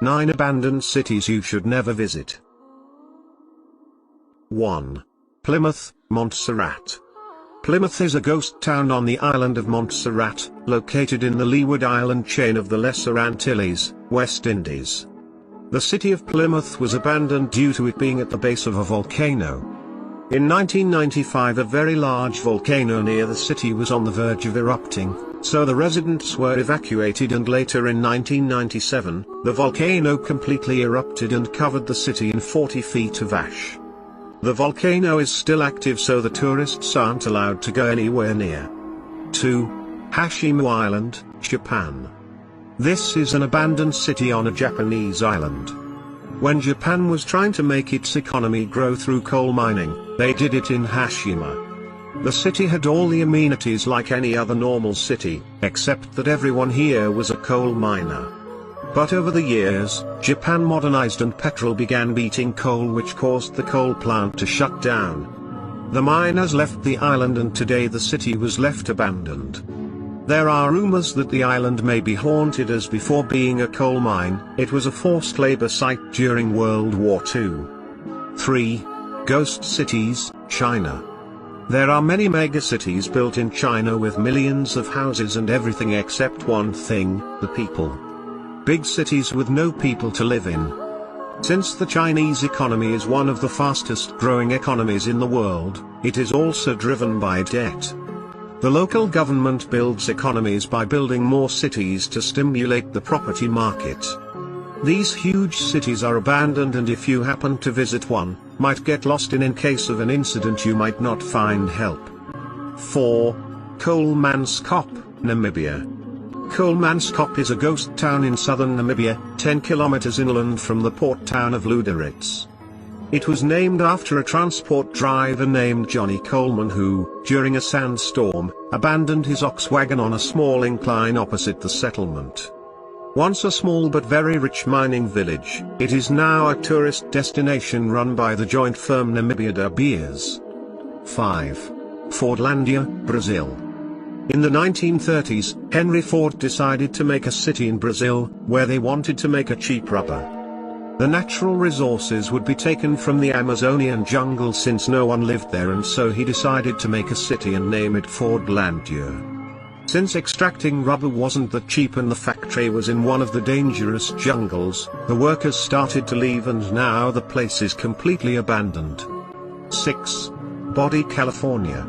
9 Abandoned cities you should never visit. 1. Plymouth, Montserrat. Plymouth is a ghost town on the island of Montserrat, located in the Leeward Island chain of the Lesser Antilles, West Indies. The city of Plymouth was abandoned due to it being at the base of a volcano. In 1995 a very large volcano near the city was on the verge of erupting, so the residents were evacuated, and later in 1997, the volcano completely erupted and covered the city in 40 feet of ash. The volcano is still active, so the tourists aren't allowed to go anywhere near. 2. Hashimo Island, Japan. This is an abandoned city on a Japanese island. When Japan was trying to make its economy grow through coal mining, they did it in Hashima. The city had all the amenities like any other normal city, except that everyone here was a coal miner. But over the years, Japan modernized and petrol began beating coal, which caused the coal plant to shut down. The miners left the island and today the city was left abandoned. There are rumors that the island may be haunted, as before being a coal mine, it was a forced labor site during World War II. 3. Ghost cities, China. There are many megacities built in China with millions of houses and everything except one thing, the people. Big cities with no people to live in. Since the Chinese economy is one of the fastest growing economies in the world, it is also driven by debt. The local government builds economies by building more cities to stimulate the property market. These huge cities are abandoned, and if you happen to visit one, might get lost in case of an incident you might not find help. 4. Khoemacop, Namibia. Khoemacop is a ghost town in southern Namibia, 10 kilometers inland from the port town of Lüderitz. It was named after a transport driver named Johnny Coleman who, during a sandstorm, abandoned his ox wagon on a small incline opposite the settlement. Once a small but very rich mining village, it is now a tourist destination run by the joint firm Namibia de Beers. 5. Fordlandia, Brazil. In the 1930s, Henry Ford decided to make a city in Brazil, where they wanted to make a cheap rubber. The natural resources would be taken from the Amazonian jungle since no one lived there, and so he decided to make a city and name it Fordlandia. Since extracting rubber wasn't that cheap and the factory was in one of the dangerous jungles, the workers started to leave and now the place is completely abandoned. 6. Bodie, California.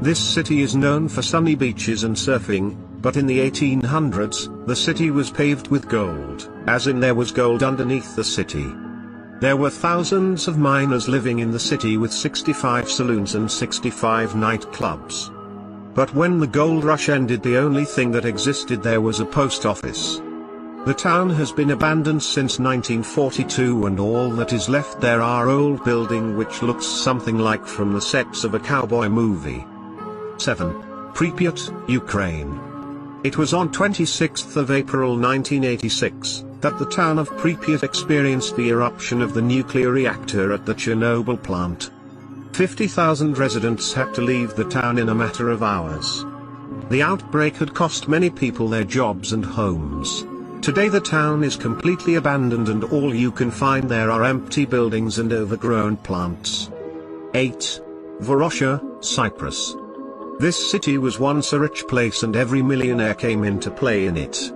This city is known for sunny beaches and surfing, but in the 1800s, the city was paved with gold, as in there was gold underneath the city. There were thousands of miners living in the city with 65 saloons and 65 nightclubs. But when the gold rush ended, the only thing that existed there was a post office. The town has been abandoned since 1942, and all that is left there are old buildings which looks something like from the sets of a cowboy movie. 7. Pripyat, Ukraine. It was on 26th of April 1986, that the town of Pripyat experienced the eruption of the nuclear reactor at the Chernobyl plant. 50,000 residents had to leave the town in a matter of hours. The outbreak had cost many people their jobs and homes. Today the town is completely abandoned and all you can find there are empty buildings and overgrown plants. 8. Varosha, Cyprus. This city was once a rich place and every millionaire came into play in it.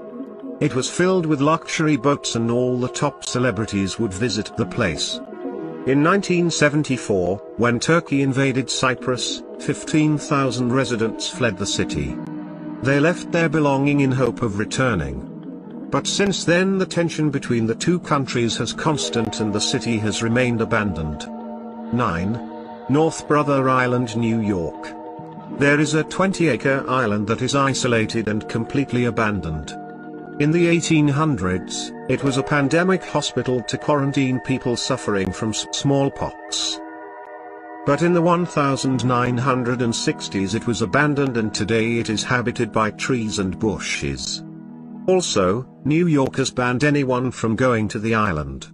It was filled with luxury boats and all the top celebrities would visit the place. In 1974, when Turkey invaded Cyprus, 15,000 residents fled the city. They left their belongings in hope of returning. But since then the tension between the two countries has constant and the city has remained abandoned. 9. North Brother Island, New York. There is a 20-acre island that is isolated and completely abandoned. In the 1800s, it was a pandemic hospital to quarantine people suffering from smallpox. But in the 1960s it was abandoned and today it is habited by trees and bushes. Also, New York has banned anyone from going to the island.